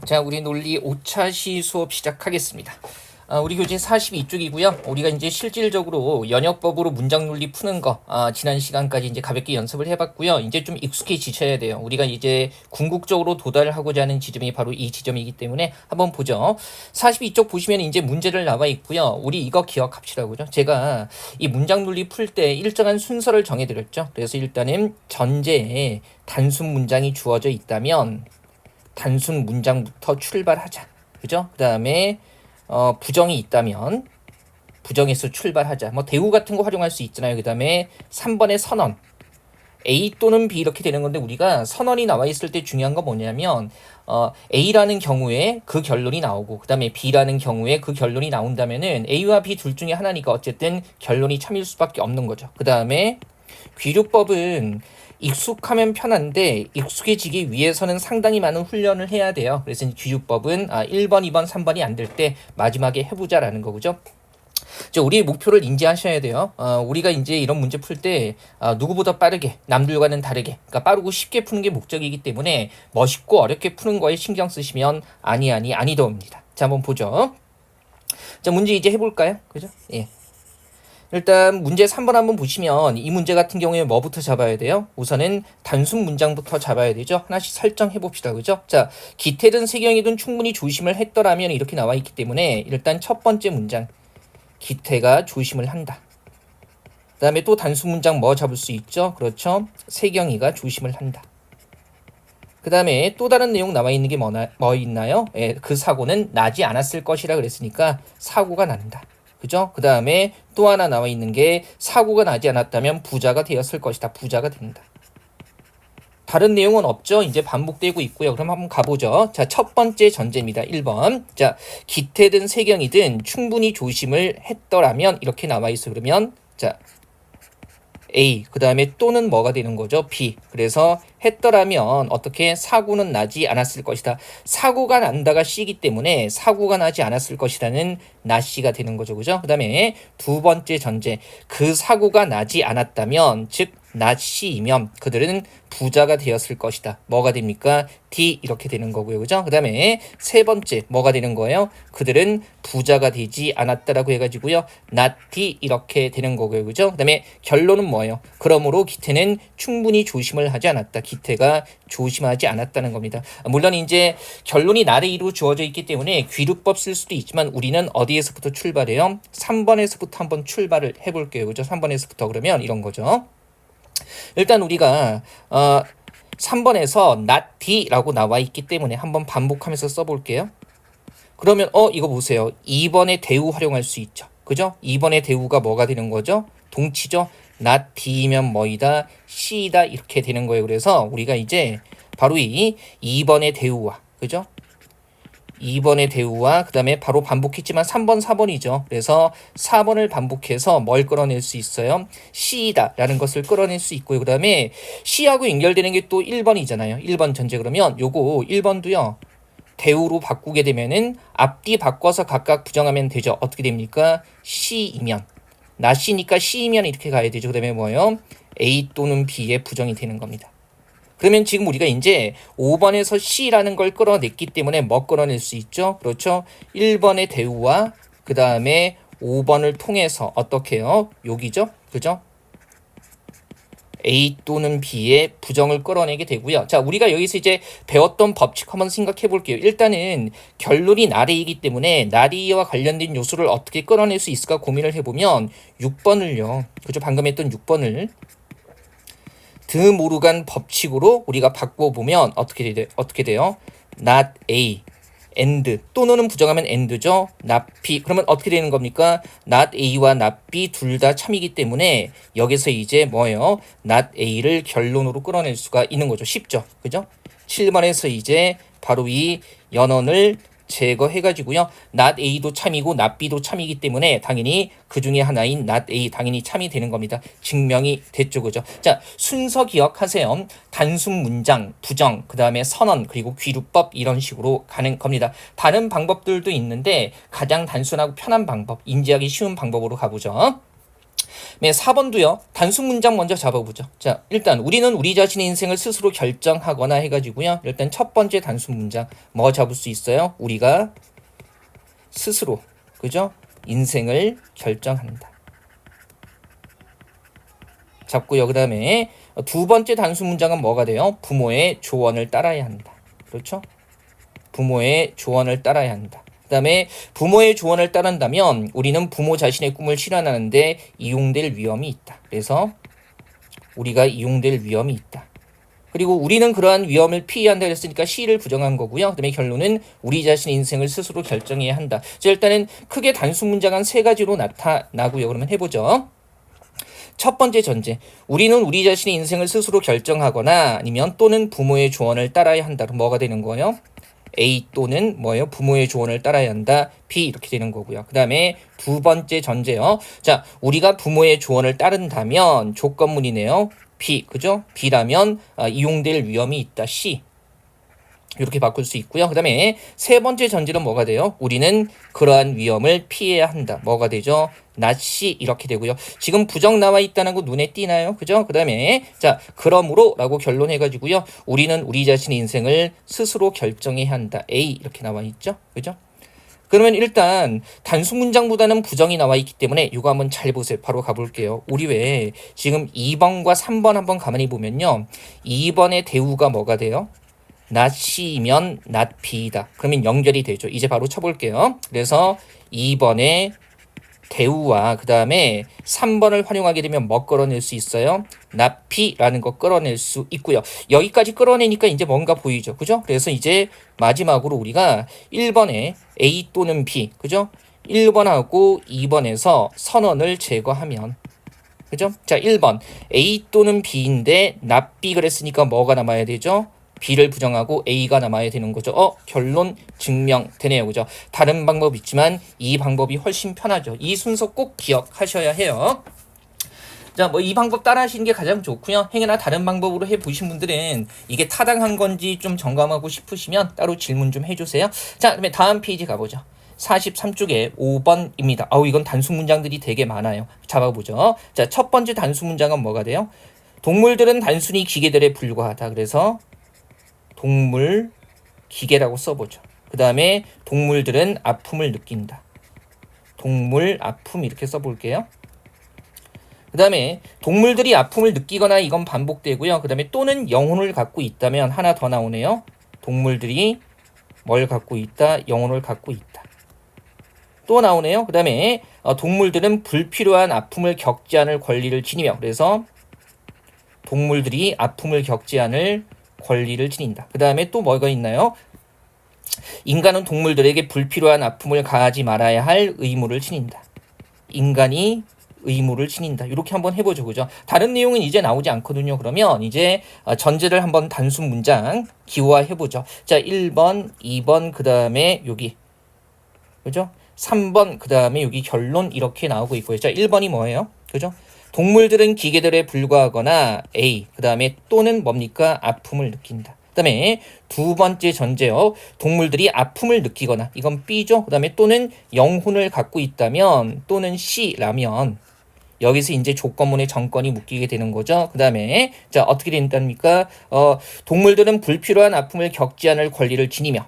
자, 우리 논리 5차 시 수업 시작하겠습니다. 우리 교재 42쪽이고요. 우리가 이제 실질적으로 연역법으로 문장 논리 푸는 거, 지난 시간까지 이제 가볍게 연습을 해봤고요. 이제 좀 익숙해지셔야 돼요. 우리가 이제 궁극적으로 도달하고자 하는 지점이 바로 이 지점이기 때문에 한번 보죠. 42쪽 보시면 이제 문제를 나와 있고요. 우리 이거 기억합시다고요. 제가 이 문장 논리 풀 때 일정한 순서를 정해드렸죠. 그래서 일단은 전제에 단순 문장이 주어져 있다면 단순 문장부터 출발하자. 그죠? 그 다음에 부정이 있다면 부정에서 출발하자. 뭐 대우 같은 거 활용할 수 있잖아요. 그 다음에 3번의 선언. A 또는 B 이렇게 되는 건데 우리가 선언이 나와 있을 때 중요한 건 뭐냐면 A라는 경우에 그 결론이 나오고 그 다음에 B라는 경우에 그 결론이 나온다면은 A와 B 둘 중에 하나니까 어쨌든 결론이 참일 수밖에 없는 거죠. 그 다음에 귀류법은 익숙하면 편한데 익숙해지기 위해서는 상당히 많은 훈련을 해야 돼요. 그래서 귀류법은 1번, 2번, 3번이 안 될 때 마지막에 해보자라는 거죠. 우리의 목표를 인지하셔야 돼요. 우리가 이제 이런 문제 풀 때 누구보다 빠르게 남들과는 다르게 그러니까 빠르고 쉽게 푸는 게 목적이기 때문에 멋있고 어렵게 푸는 거에 신경 쓰시면 아니더입니다. 자, 한번 보죠. 자, 문제 이제 해볼까요? 그죠? 예. 일단 문제 3번 한번 보시면 이 문제 같은 경우에 뭐부터 잡아야 돼요? 우선은 단순 문장부터 잡아야 되죠. 하나씩 설정해 봅시다. 그죠? 자, 기태든 세경이든 충분히 조심을 했더라면 이렇게 나와 있기 때문에 일단 첫 번째 문장 기태가 조심을 한다. 그 다음에 또 단순 문장 뭐 잡을 수 있죠? 그렇죠? 세경이가 조심을 한다. 그 다음에 또 다른 내용 나와 있는 게 뭐 있나요? 예, 그 사고는 나지 않았을 것이라 그랬으니까 사고가 난다. 그죠? 그 다음에 또 하나 나와 있는 게 사고가 나지 않았다면 부자가 되었을 것이다. 부자가 된다. 다른 내용은 없죠? 이제 반복되고 있고요. 그럼 한번 가보죠. 자, 첫 번째 전제입니다. 1번. 자, 기태든 세경이든 충분히 조심을 했더라면 이렇게 나와 있어. 그러면 자, A, 그 다음에 또는 뭐가 되는 거죠? B. 그래서 했더라면 어떻게 사고는 나지 않았을 것이다. 사고가 난다가 C이기 때문에 사고가 나지 않았을 것이라는 나 C가 되는 거죠. 그죠? 그 다음에 두 번째 전제. 그 사고가 나지 않았다면 즉 나 C이면 그들은 부자가 되었을 것이다. 뭐가 됩니까? D 이렇게 되는 거고요. 그죠? 그 다음에 세 번째 뭐가 되는 거예요? 그들은 부자가 되지 않았다라고 해가지고요. not D 이렇게 되는 거고요. 그죠? 그 다음에 결론은 뭐예요? 그러므로 기태는 충분히 조심을 하지 않았다. 기태가 조심하지 않았다는 겁니다. 물론 이제 결론이 나를 이루 주어져 있기 때문에 귀류법 쓸 수도 있지만 우리는 어디에서부터 출발해요? 3번에서부터 한번 출발을 해볼게요. 그죠? 3번에서부터 그러면 이런 거죠. 일단 우리가 3번에서 not D라고 나와 있기 때문에 한번 반복하면서 써볼게요. 그러면 이거 보세요. 2번의 대우 활용할 수 있죠. 그죠? 2번의 대우가 뭐가 되는 거죠? 동치죠? not D면 뭐이다? C이다 이렇게 되는 거예요. 그래서 우리가 이제 바로 이 2번의 대우와 그죠? 2번의 대우와 그 다음에 바로 반복했지만 3번, 4번이죠. 그래서 4번을 반복해서 뭘 끌어낼 수 있어요? C이다 라는 것을 끌어낼 수 있고요. 그 다음에 C하고 연결되는 게 또 1번이잖아요. 1번 전제 그러면 요거 1번도요. 대우로 바꾸게 되면은 앞뒤 바꿔서 각각 부정하면 되죠. 어떻게 됩니까? C이면 나 C니까 C이면 이렇게 가야 되죠. 그 다음에 뭐예요? A 또는 B의 부정이 되는 겁니다. 그러면 지금 우리가 이제 5번에서 C라는 걸 끌어냈기 때문에 뭐 끌어낼 수 있죠? 그렇죠? 1번의 대우와 그 다음에 5번을 통해서 어떻게 해요? 여기죠? 그죠? A 또는 B의 부정을 끌어내게 되고요. 자, 우리가 여기서 이제 배웠던 법칙 한번 생각해 볼게요. 일단은 결론이 나리이기 때문에 나리와 관련된 요소를 어떻게 끌어낼 수 있을까 고민을 해보면 6번을요. 그죠? 방금 했던 6번을 드모르간 법칙으로 우리가 바꿔보면 어떻게 돼요? not A, and 또는 부정하면 and죠. not B. 그러면 어떻게 되는 겁니까? not A와 not B 둘 다 참이기 때문에 여기서 이제 뭐예요? not A를 결론으로 끌어낼 수가 있는 거죠. 쉽죠? 그죠? 7번에서 이제 바로 이 연언을 제거해가지고요. not A도 참이고 not B도 참이기 때문에 당연히 그 중에 하나인 not A 당연히 참이 되는 겁니다. 증명이 됐죠. 그죠? 자, 순서 기억하세요. 단순 문장, 부정, 그 다음에 선언, 그리고 귀류법 이런 식으로 가는 겁니다. 다른 방법들도 있는데 가장 단순하고 편한 방법, 인지하기 쉬운 방법으로 가보죠. 네, 4번도요. 단순 문장 먼저 잡아보죠. 자, 일단 우리는 우리 자신의 인생을 스스로 결정하거나 해가지고요. 일단 첫 번째 단순 문장 뭐 잡을 수 있어요? 우리가 스스로, 그죠? 인생을 결정한다. 잡고요. 그 다음에 두 번째 단순 문장은 뭐가 돼요? 부모의 조언을 따라야 한다. 그렇죠? 부모의 조언을 따라야 한다. 그 다음에 부모의 조언을 따른다면 우리는 부모 자신의 꿈을 실현하는데 이용될 위험이 있다. 그래서 우리가 이용될 위험이 있다. 그리고 우리는 그러한 위험을 피해야 한다 그랬으니까 C를 부정한 거고요. 그 다음에 결론은 우리 자신의 인생을 스스로 결정해야 한다. 자, 일단은 크게 단순 문장은 세 가지로 나타나고요. 그러면 해보죠. 첫 번째 전제, 우리는 우리 자신의 인생을 스스로 결정하거나 아니면 또는 부모의 조언을 따라야 한다. 그럼 뭐가 되는 거예요? A 또는 뭐예요? 부모의 조언을 따라야 한다. B 이렇게 되는 거고요. 그 다음에 두 번째 전제요. 자, 우리가 부모의 조언을 따른다면 조건문이네요. B, 그죠? B라면 이용될 위험이 있다. C. 이렇게 바꿀 수 있고요. 그 다음에 세 번째 전제는 뭐가 돼요? 우리는 그러한 위험을 피해야 한다. 뭐가 되죠? not C 이렇게 되고요. 지금 부정 나와 있다는 거 눈에 띄나요? 그죠? 그 다음에 자, 그러므로 라고 결론해가지고요. 우리는 우리 자신의 인생을 스스로 결정해야 한다. A 이렇게 나와 있죠? 그죠? 그러면 일단 단순 문장보다는 부정이 나와 있기 때문에 이거 한번 잘 보세요. 바로 가볼게요. 우리 왜 지금 2번과 3번 한번 가만히 보면요. 2번의 대우가 뭐가 돼요? not C면 not B다. 그러면 연결이 되죠. 이제 바로 쳐볼게요. 그래서 2번의 대우와 그 다음에 3번을 활용하게 되면 뭐 끌어낼 수 있어요? not B라는 거 끌어낼 수 있고요. 여기까지 끌어내니까 이제 뭔가 보이죠. 그죠? 그래서 이제 마지막으로 우리가 1번에 A 또는 B, 그죠? 1번하고 2번에서 선언을 제거하면, 그죠? 자, 1번 A 또는 B인데 not B 그랬으니까 뭐가 남아야 되죠? B를 부정하고 A가 남아야 되는 거죠. 결론 증명되네요. 그죠? 다른 방법 있지만 이 방법이 훨씬 편하죠. 이 순서 꼭 기억하셔야 해요. 자, 뭐 이 방법 따라 하시는 게 가장 좋고요. 행여나 다른 방법으로 해 보신 분들은 이게 타당한 건지 좀 점검하고 싶으시면 따로 질문 좀 해주세요. 자, 그러면 다음 페이지 가보죠. 43쪽에 5번입니다. 이건 단순 문장들이 되게 많아요. 잡아보죠. 자, 첫 번째 단순 문장은 뭐가 돼요? 동물들은 단순히 기계들에 불과하다. 그래서 동물, 기계라고 써보죠. 그 다음에 동물들은 아픔을 느낀다. 동물, 아픔 이렇게 써볼게요. 그 다음에 동물들이 아픔을 느끼거나 이건 반복되고요. 그 다음에 또는 영혼을 갖고 있다면 하나 더 나오네요. 동물들이 뭘 갖고 있다? 영혼을 갖고 있다. 또 나오네요. 그 다음에 동물들은 불필요한 아픔을 겪지 않을 권리를 지니며, 그래서 동물들이 아픔을 겪지 않을 권리를 지닌다. 그 다음에 또 뭐가 있나요? 인간은 동물들에게 불필요한 아픔을 가하지 말아야 할 의무를 지닌다. 인간이 의무를 지닌다. 이렇게 한번 해보죠. 그죠? 다른 내용은 이제 나오지 않거든요. 그러면 이제 전제를 한번 단순 문장 기호화해보죠. 자, 1번, 2번, 그 다음에 여기. 그죠? 3번, 그 다음에 여기 결론 이렇게 나오고 있고요. 자, 1번이 뭐예요? 그죠? 동물들은 기계들에 불과하거나 A, 그 다음에 또는 뭡니까? 아픔을 느낀다. 그 다음에 두 번째 전제요. 동물들이 아픔을 느끼거나, 이건 B죠. 그 다음에 또는 영혼을 갖고 있다면, 또는 C라면, 여기서 이제 조건문의 정권이 묶이게 되는 거죠. 그 다음에 자, 어떻게 된답니까? 동물들은 불필요한 아픔을 겪지 않을 권리를 지니며,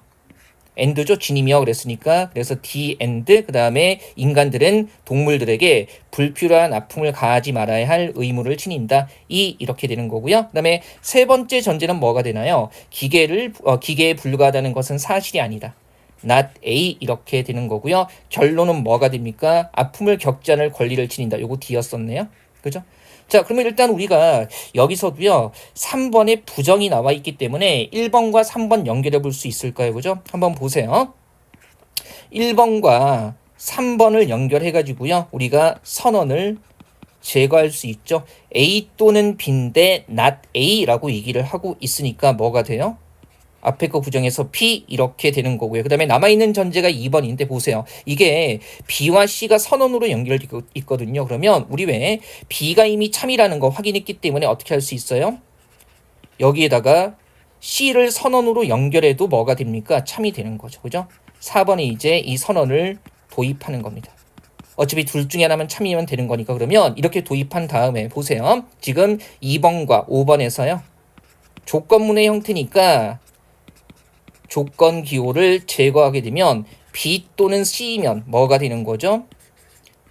end죠. 지니며 그랬으니까, 그래서 the end, 그 다음에 인간들은 동물들에게 불필요한 아픔을 가하지 말아야 할 의무를 지닌다. 이렇게 되는 거고요. 그 다음에 세 번째 전제는 뭐가 되나요? 기계에 불과하다는 것은 사실이 아니다. not A 이렇게 되는 거고요. 결론은 뭐가 됩니까? 아픔을 겪지 않을 권리를 지닌다. 요거 D였었네요. 그죠? 자, 그러면 일단 우리가 여기서도요, 3번에 부정이 나와 있기 때문에 1번과 3번 연결해 볼 수 있을까요? 그죠? 한번 보세요. 1번과 3번을 연결해 가지고요, 우리가 선언을 제거할 수 있죠. A 또는 B인데 not A라고 얘기를 하고 있으니까 뭐가 돼요? 앞에 거 부정해서 P 이렇게 되는 거고요. 그 다음에 남아있는 전제가 2번인데 보세요. 이게 B와 C가 선언으로 연결되어 있거든요. 그러면 우리 왜 B가 이미 참이라는 거 확인했기 때문에 어떻게 할 수 있어요? 여기에다가 C를 선언으로 연결해도 뭐가 됩니까? 참이 되는 거죠. 그죠? 4번에 이제 이 선언을 도입하는 겁니다. 어차피 둘 중에 하나만 참이면 되는 거니까 그러면 이렇게 도입한 다음에 보세요. 지금 2번과 5번에서요. 조건문의 형태니까 조건 기호를 제거하게 되면 B 또는 C면 뭐가 되는 거죠?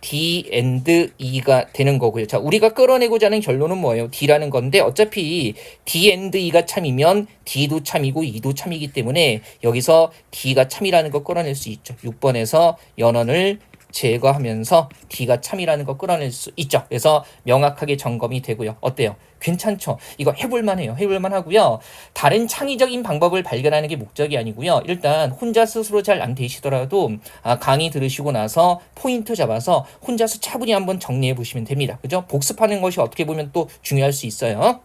D and E가 되는 거고요. 자, 우리가 끌어내고자 하는 결론은 뭐예요? D라는 건데 어차피 D and E가 참이면 D도 참이고 E도 참이기 때문에 여기서 D가 참이라는 거 끌어낼 수 있죠. 6번에서 연원을 제거하면서 D가 참이라는 거 끌어낼 수 있죠. 그래서 명확하게 점검이 되고요. 어때요? 괜찮죠? 이거 해볼만해요. 해볼만하고요. 다른 창의적인 방법을 발견하는 게 목적이 아니고요. 일단 혼자 스스로 잘 안 되시더라도 강의 들으시고 나서 포인트 잡아서 혼자서 차분히 한번 정리해 보시면 됩니다. 그죠? 복습하는 것이 어떻게 보면 또 중요할 수 있어요.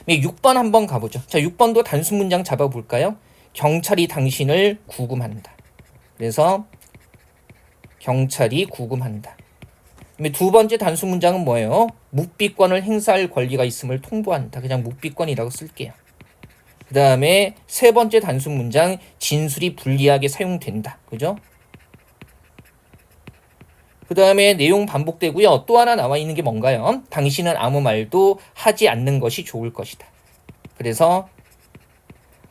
6번 한번 가보죠. 자, 6번도 단순 문장 잡아볼까요? 경찰이 당신을 구금한다. 그래서 경찰이 구금한다. 두 번째 단수 문장은 뭐예요? 묵비권을 행사할 권리가 있음을 통보한다. 그냥 묵비권이라고 쓸게요. 그 다음에 세 번째 단수 문장 진술이 불리하게 사용된다. 그죠? 그 다음에 내용 반복되고요. 또 하나 나와 있는 게 뭔가요? 당신은 아무 말도 하지 않는 것이 좋을 것이다. 그래서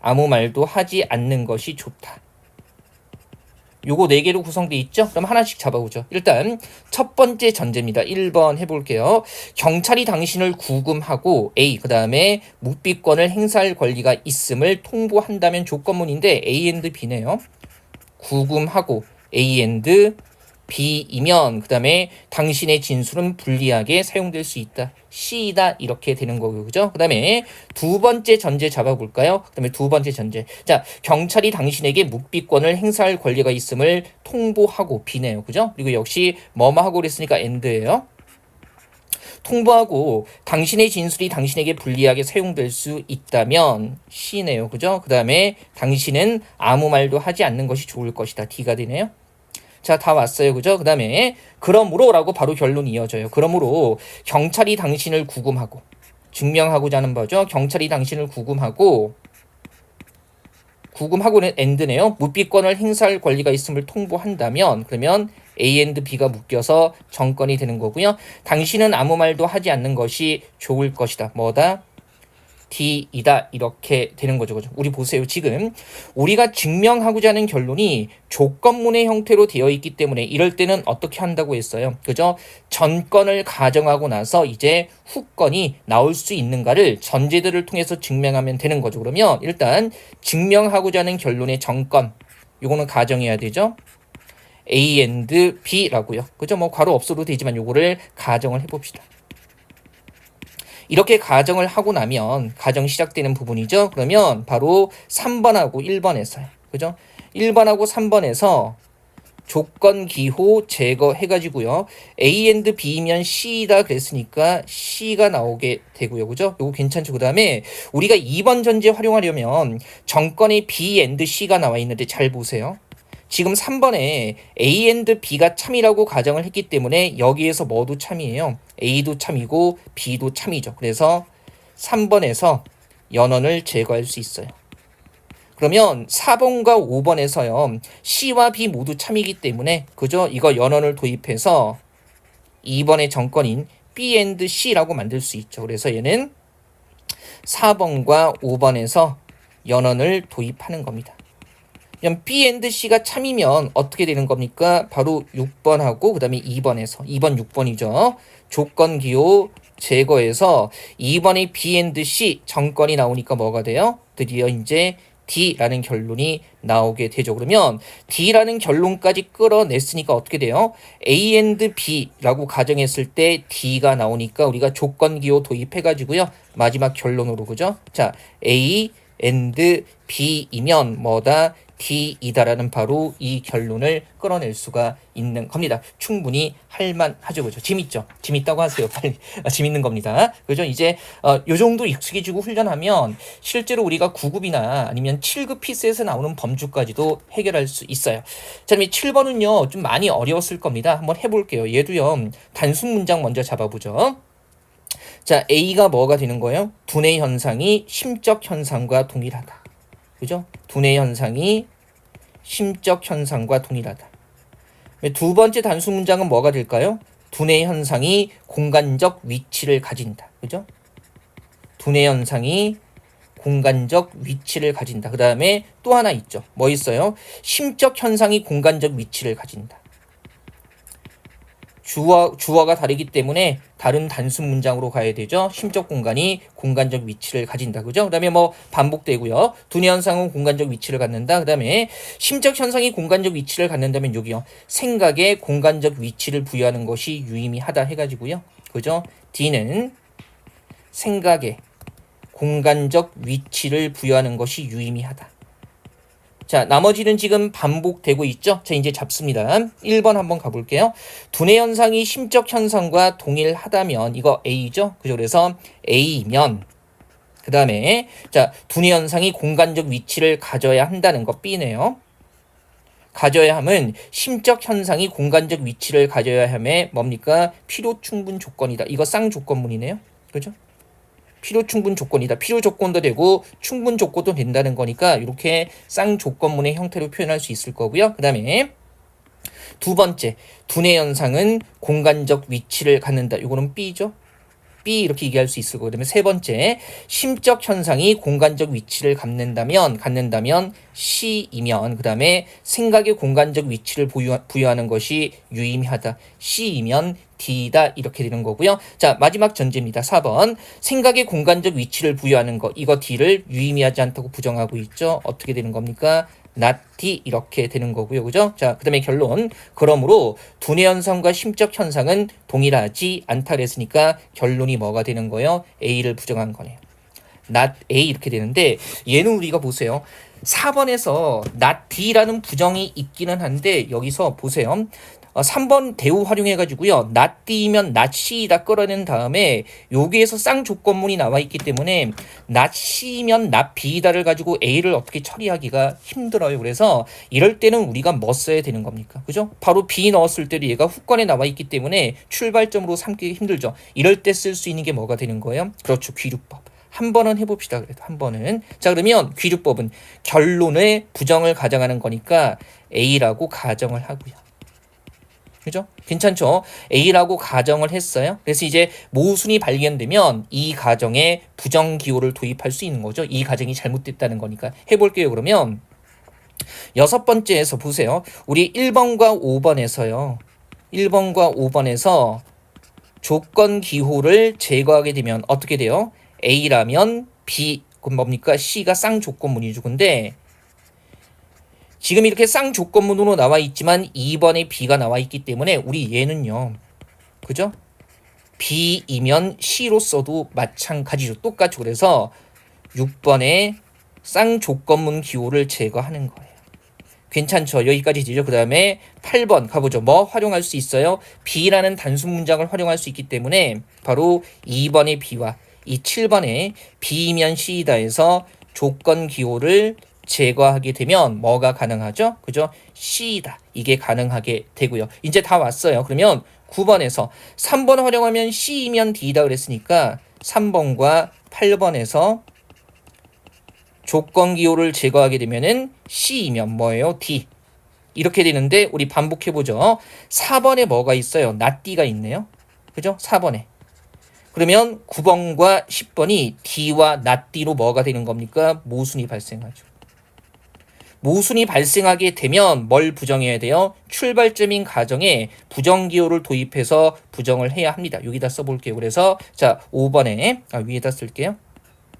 아무 말도 하지 않는 것이 좋다. 요거 4개로 구성되어 있죠? 그럼 하나씩 잡아보죠. 일단 첫 번째 전제입니다. 1번 해볼게요. 경찰이 당신을 구금하고 A, 그 다음에 묵비권을 행사할 권리가 있음을 통보한다면 조건문인데 A and B네요. 구금하고 A and B이면 그 다음에 당신의 진술은 불리하게 사용될 수 있다. C이다. 이렇게 되는 거고요. 그죠? 그 다음에 두 번째 전제 잡아볼까요? 그 다음에 두 번째 전제. 자, 경찰이 당신에게 묵비권을 행사할 권리가 있음을 통보하고 B네요. 그죠? 그리고 역시 뭐뭐 하고 그랬으니까 and예요. 통보하고 당신의 진술이 당신에게 불리하게 사용될 수 있다면 C네요. 그죠? 그 다음에 당신은 아무 말도 하지 않는 것이 좋을 것이다. D가 되네요. 자, 다 왔어요. 그죠? 그 다음에 그러므로 라고 바로 결론이 이어져요. 그러므로 경찰이 당신을 구금하고 증명하고자 하는 거죠. 경찰이 당신을 구금하고는 and네요. 묵비권을 행사할 권리가 있음을 통보한다면 그러면 A and B가 묶여서 정건이 되는 거고요. 당신은 아무 말도 하지 않는 것이 좋을 것이다. 뭐다? D이다. 이렇게 되는 거죠. 그죠? 우리 보세요. 지금 우리가 증명하고자 하는 결론이 조건문의 형태로 되어 있기 때문에 이럴 때는 어떻게 한다고 했어요? 그죠? 전건을 가정하고 나서 이제 후건이 나올 수 있는가를 전제들을 통해서 증명하면 되는 거죠. 그러면 일단 증명하고자 하는 결론의 전건 요거는 가정해야 되죠. A and B라고요. 그죠? 뭐 괄호 없어도 되지만 요거를 가정을 해봅시다. 이렇게 가정을 하고 나면 가정 시작되는 부분이죠. 그러면 바로 3번하고 1번에서요. 그죠? 1번하고 3번에서 조건 기호 제거해가지고요. A and B면 C이다 그랬으니까 C가 나오게 되고요. 그죠? 요거 괜찮죠? 그 다음에 우리가 2번 전제 활용하려면 정건에 B and C가 나와 있는데 잘 보세요. 지금 3번에 A and B가 참이라고 가정을 했기 때문에 여기에서 뭐도 참이에요? A도 참이고 B도 참이죠. 그래서 3번에서 연원을 제거할 수 있어요. 그러면 4번과 5번에서요. C와 B 모두 참이기 때문에 그죠? 이거 연원을 도입해서 2번의 정건인 B and C라고 만들 수 있죠. 그래서 얘는 4번과 5번에서 연원을 도입하는 겁니다. 그럼 B and C가 참이면 어떻게 되는 겁니까? 바로 6번하고 그 다음에 2번에서 2번 6번이죠. 조건 기호 제거해서 2번의 B and C 정건이 나오니까 뭐가 돼요? 드디어 이제 D라는 결론이 나오게 되죠. 그러면 D라는 결론까지 끌어냈으니까 어떻게 돼요? A and B라고 가정했을 때 D가 나오니까 우리가 조건 기호 도입해가지고요. 마지막 결론으로 그죠? 자, A and B이면 뭐다? D이다라는 바로 이 결론을 끌어낼 수가 있는 겁니다. 충분히 할만하죠. 그죠? 재밌죠? 재밌다고 하세요. 빨리. 재밌는 겁니다. 그죠? 이제 요 정도 익숙해지고 훈련하면 실제로 우리가 9급이나 아니면 7급 피스에서 나오는 범주까지도 해결할 수 있어요. 자, 그럼 7번은요. 좀 많이 어려웠을 겁니다. 한번 해볼게요. 얘도요. 단순 문장 먼저 잡아보죠. 자, A가 뭐가 되는 거예요? 두뇌 현상이 심적 현상과 동일하다. 그죠? 두뇌 현상이 심적 현상과 동일하다. 두 번째 단수 문장은 뭐가 될까요? 두뇌 현상이 공간적 위치를 가진다. 그죠? 두뇌 현상이 공간적 위치를 가진다. 그 다음에 또 하나 있죠. 뭐 있어요? 심적 현상이 공간적 위치를 가진다. 주어가 다르기 때문에 다른 단수 문장으로 가야 되죠. 심적 공간이 공간적 위치를 가진다. 그죠? 그 다음에 뭐 반복되고요. 두뇌 현상은 공간적 위치를 갖는다. 그 다음에 심적 현상이 공간적 위치를 갖는다면 여기요. 생각에 공간적 위치를 부여하는 것이 유의미하다 해가지고요. 그죠? D는 생각에 공간적 위치를 부여하는 것이 유의미하다. 자, 나머지는 지금 반복되고 있죠? 자, 이제 잡습니다. 1번 한번 가볼게요. 두뇌 현상이 심적 현상과 동일하다면, 이거 A죠? 그죠? 그래서 A면, 그 다음에, 자, 두뇌 현상이 공간적 위치를 가져야 한다는 거 B네요. 가져야 함은 심적 현상이 공간적 위치를 가져야 함에 뭡니까? 필요 충분 조건이다. 이거 쌍조건문이네요. 그죠? 필요 충분 조건이다. 필요 조건도 되고 충분 조건도 된다는 거니까 이렇게 쌍조건문의 형태로 표현할 수 있을 거고요. 그 다음에 두 번째, 두뇌 현상은 공간적 위치를 갖는다. 이거는 B죠. B 이렇게 얘기할 수 있을 거고. 그다음에 세 번째, 심적 현상이 공간적 위치를 갖는다면 C이면, 그 다음에 생각의 공간적 위치를 부여하는 것이 유의미하다. C이면 D다 이렇게 되는 거고요. 자, 마지막 전제입니다. 4번, 생각의 공간적 위치를 부여하는 거, 이거 D를 유의미하지 않다고 부정하고 있죠. 어떻게 되는 겁니까? not D 이렇게 되는 거고요. 그죠? 자, 그 다음에 결론. 그러므로 두뇌 현상과 심적 현상은 동일하지 않다 그랬으니까 결론이 뭐가 되는 거예요? A를 부정한 거네요. not A 이렇게 되는데 얘는 우리가 보세요. 4번에서 not D라는 부정이 있기는 한데 여기서 보세요. 3번 대우 활용해가지고요. not D면 not C다 끌어낸 다음에 여기에서 쌍조건문이 나와 있기 때문에 not C면 not B다를 가지고 A를 어떻게 처리하기가 힘들어요. 그래서 이럴 때는 우리가 뭐 써야 되는 겁니까? 그죠? 바로 B 넣었을 때도 얘가 후권에 나와 있기 때문에 출발점으로 삼기 힘들죠. 이럴 때 쓸 수 있는 게 뭐가 되는 거예요? 그렇죠. 귀류법. 한 번은 해봅시다. 그래도 한 번은. 자, 그러면 귀류법은 결론의 부정을 가정하는 거니까 A라고 가정을 하고요. 그죠? 괜찮죠? A라고 가정을 했어요. 그래서 이제 모순이 발견되면 이 가정에 부정기호를 도입할 수 있는 거죠. 이 가정이 잘못됐다는 거니까. 해볼게요. 그러면 여섯 번째에서 보세요. 우리 1번과 5번에서요. 1번과 5번에서 조건기호를 제거하게 되면 어떻게 돼요? A라면 B, 그럼 뭡니까? C가 쌍조건문이죠. 근데 지금 이렇게 쌍조건문으로 나와 있지만 2번에 B가 나와 있기 때문에 우리 얘는요. 그죠? B이면 C로 써도 마찬가지죠. 똑같죠. 그래서 6번에 쌍조건문 기호를 제거하는 거예요. 괜찮죠? 여기까지 되죠. 그 다음에 8번 가보죠. 뭐 활용할 수 있어요? B라는 단순 문장을 활용할 수 있기 때문에 바로 2번의 B와 이 7번의 B면 C이다 해서 조건 기호를 제거하게 되면 뭐가 가능하죠? 그죠? C이다. 이게 가능하게 되고요. 이제 다 왔어요. 그러면 9번에서 3번 활용하면 C이면 D다 그랬으니까 3번과 8번에서 조건 기호를 제거하게 되면은 C이면 뭐예요? D. 이렇게 되는데 우리 반복해보죠. 4번에 뭐가 있어요? not D가 있네요. 그죠? 4번에. 그러면 9번과 10번이 D와 not D로 뭐가 되는 겁니까? 모순이 발생하죠. 모순이 발생하게 되면 뭘 부정해야 돼요? 출발점인 가정에 부정기호를 도입해서 부정을 해야 합니다. 여기다 써볼게요. 그래서 자 5번에 위에다 쓸게요.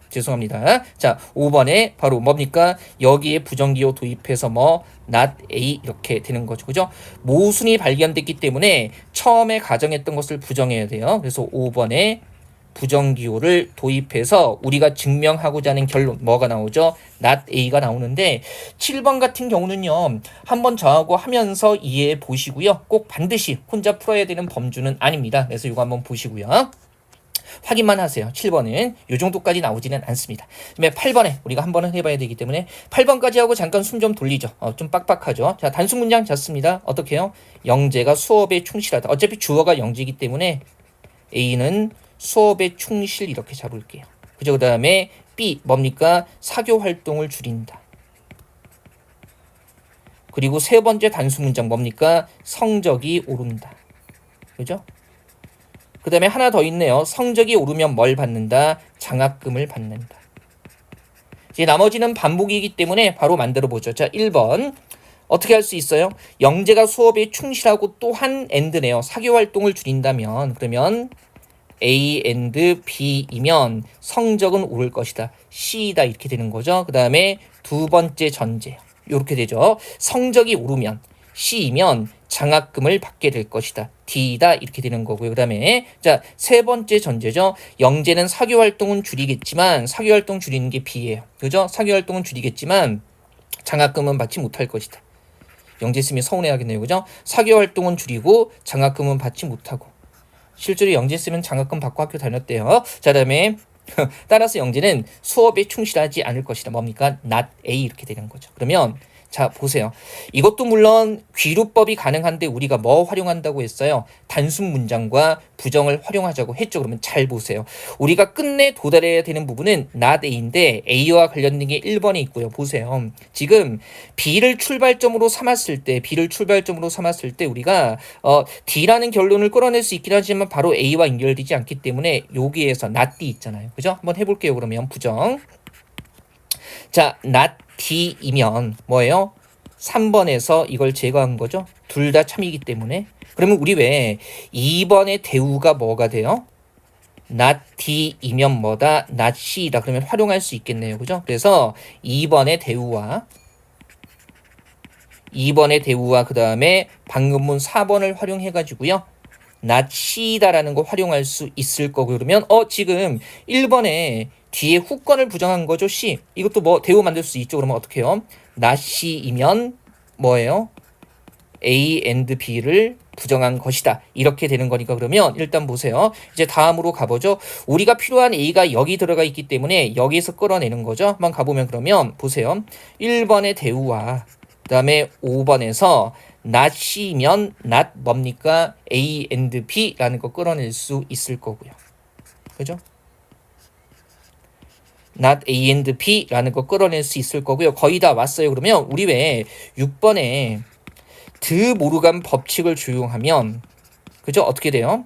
죄송합니다. 자 5번에 바로 뭡니까? 여기에 부정기호 도입해서 뭐 not A 이렇게 되는 거죠. 그죠? 모순이 발견됐기 때문에 처음에 가정했던 것을 부정해야 돼요. 그래서 5번에 부정기호를 도입해서 우리가 증명하고자 하는 결론 뭐가 나오죠? not A가 나오는데 7번 같은 경우는요. 한번 저하고 하면서 이해해 보시고요. 꼭 반드시 혼자 풀어야 되는 범주는 아닙니다. 그래서 이거 한번 보시고요. 확인만 하세요. 7번은 이 정도까지 나오지는 않습니다. 그다음에 8번에 우리가 한 번은 해봐야 되기 때문에 8번까지 하고 잠깐 숨 좀 돌리죠. 좀 빡빡하죠. 자, 단순 문장 잡습니다. 어떻게 해요? 영재가 수업에 충실하다. 어차피 주어가 영재이기 때문에 A는 수업에 충실 이렇게 잡을게요. 그죠? 그 다음에 B 뭡니까? 사교 활동을 줄인다. 그리고 세 번째 단수 문장 뭡니까? 성적이 오른다. 그죠? 그 다음에 하나 더 있네요. 성적이 오르면 뭘 받는다? 장학금을 받는다. 이제 나머지는 반복이기 때문에 바로 만들어 보죠. 자, 1번. 어떻게 할 수 있어요? 영재가 수업에 충실하고 또한 and네요. 사교 활동을 줄인다면 그러면 A and B이면 성적은 오를 것이다. C다 이렇게 되는 거죠. 그 다음에 두 번째 전제 이렇게 되죠. 성적이 오르면 C이면 장학금을 받게 될 것이다. D다 이렇게 되는 거고요. 그 다음에 자, 세 번째 전제죠. 영재는 사교 활동은 줄이겠지만 사교 활동 줄이는 게 B예요. 그죠? 사교 활동은 줄이겠지만 장학금은 받지 못할 것이다. 영재 쓰면 서운해하겠네요. 그죠? 사교 활동은 줄이고 장학금은 받지 못하고 실제로 영재 쓰면 장학금 받고 학교 다녔대요. 자, 다음에 따라서 영재는 수업에 충실하지 않을 것이다. 뭡니까? not A 이렇게 되는 거죠. 그러면 자, 보세요. 이것도 물론 귀루법이 가능한데 우리가 뭐 활용한다고 했어요? 단순 문장과 부정을 활용하자고 했죠. 그러면 잘 보세요. 우리가 끝내 도달해야 되는 부분은 not A인데 A와 관련된 게 1번에 있고요. 보세요. 지금 B를 출발점으로 삼았을 때 우리가 D라는 결론을 끌어낼 수 있긴 하지만 바로 A와 연결되지 않기 때문에 여기에서 not D 있잖아요. 그죠? 한번 해볼게요. 그러면 부정. 자, not D이면 뭐예요? 3번에서 이걸 제거한 거죠. 둘 다 참이기 때문에. 그러면 우리 왜 2번의 대우가 뭐가 돼요? not D이면 뭐다? not C다. 그러면 활용할 수 있겠네요. 그죠? 그래서 2번의 대우와 그 다음에 방금문 4번을 활용해 가지고요. not C다라는 거 활용할 수 있을 거고 그러면 지금 1번에 뒤에 후권을 부정한 거죠. C. 이것도 뭐 대우 만들 수 있죠. 그러면 어떻게 해요? not C이면 뭐예요? A and B를 부정한 것이다. 이렇게 되는 거니까 그러면 일단 보세요. 이제 다음으로 가보죠. 우리가 필요한 A가 여기 들어가 있기 때문에 여기서 끌어내는 거죠. 한번 가보면 그러면 보세요. 1번의 대우와 그 다음에 5번에서 not C면 not 뭡니까? A and B라는 거 끌어낼 수 있을 거고요. 그죠? not A and B라는 거 끌어낼 수 있을 거고요. 거의 다 왔어요. 그러면 우리 왜 6번에 드 모르간 법칙을 적용하면 그죠? 어떻게 돼요?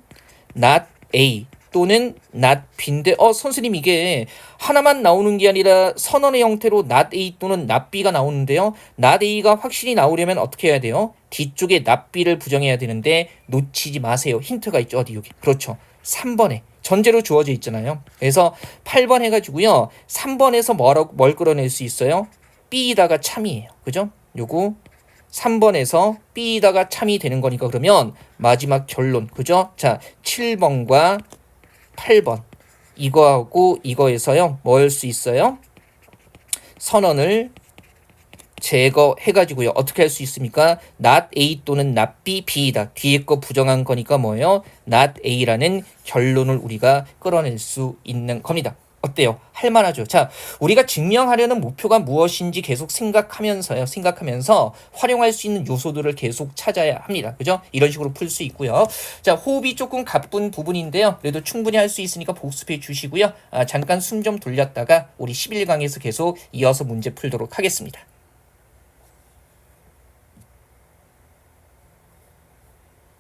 not A 또는 not B인데 선생님 이게 하나만 나오는 게 아니라 선언의 형태로 not A 또는 not B가 나오는데요. not A가 확실히 나오려면 어떻게 해야 돼요? 뒤쪽에 not B를 부정해야 되는데 놓치지 마세요. 힌트가 있죠. 어디 여기. 그렇죠. 3번에 전제로 주어져 있잖아요. 그래서 8번 해가지고요. 3번에서 뭘 끌어낼 수 있어요? B다가 참이에요. 그죠? 요거 3번에서 B다가 참이 되는 거니까 그러면 마지막 결론. 그죠? 자, 7번과 8번 이거하고 이거에서요. 뭐 할 수 있어요? 선언을 제거해가지고요. 어떻게 할 수 있습니까? not A 또는 not B, B다. 뒤에 거 부정한 거니까 뭐예요? not A라는 결론을 우리가 끌어낼 수 있는 겁니다. 어때요? 할만하죠. 자, 우리가 증명하려는 목표가 무엇인지 계속 생각하면서 활용할 수 있는 요소들을 계속 찾아야 합니다. 그죠? 이런 식으로 풀 수 있고요. 자, 호흡이 조금 가쁜 부분인데요. 그래도 충분히 할 수 있으니까 복습해 주시고요. 잠깐 숨 좀 돌렸다가 우리 11강에서 계속 이어서 문제 풀도록 하겠습니다.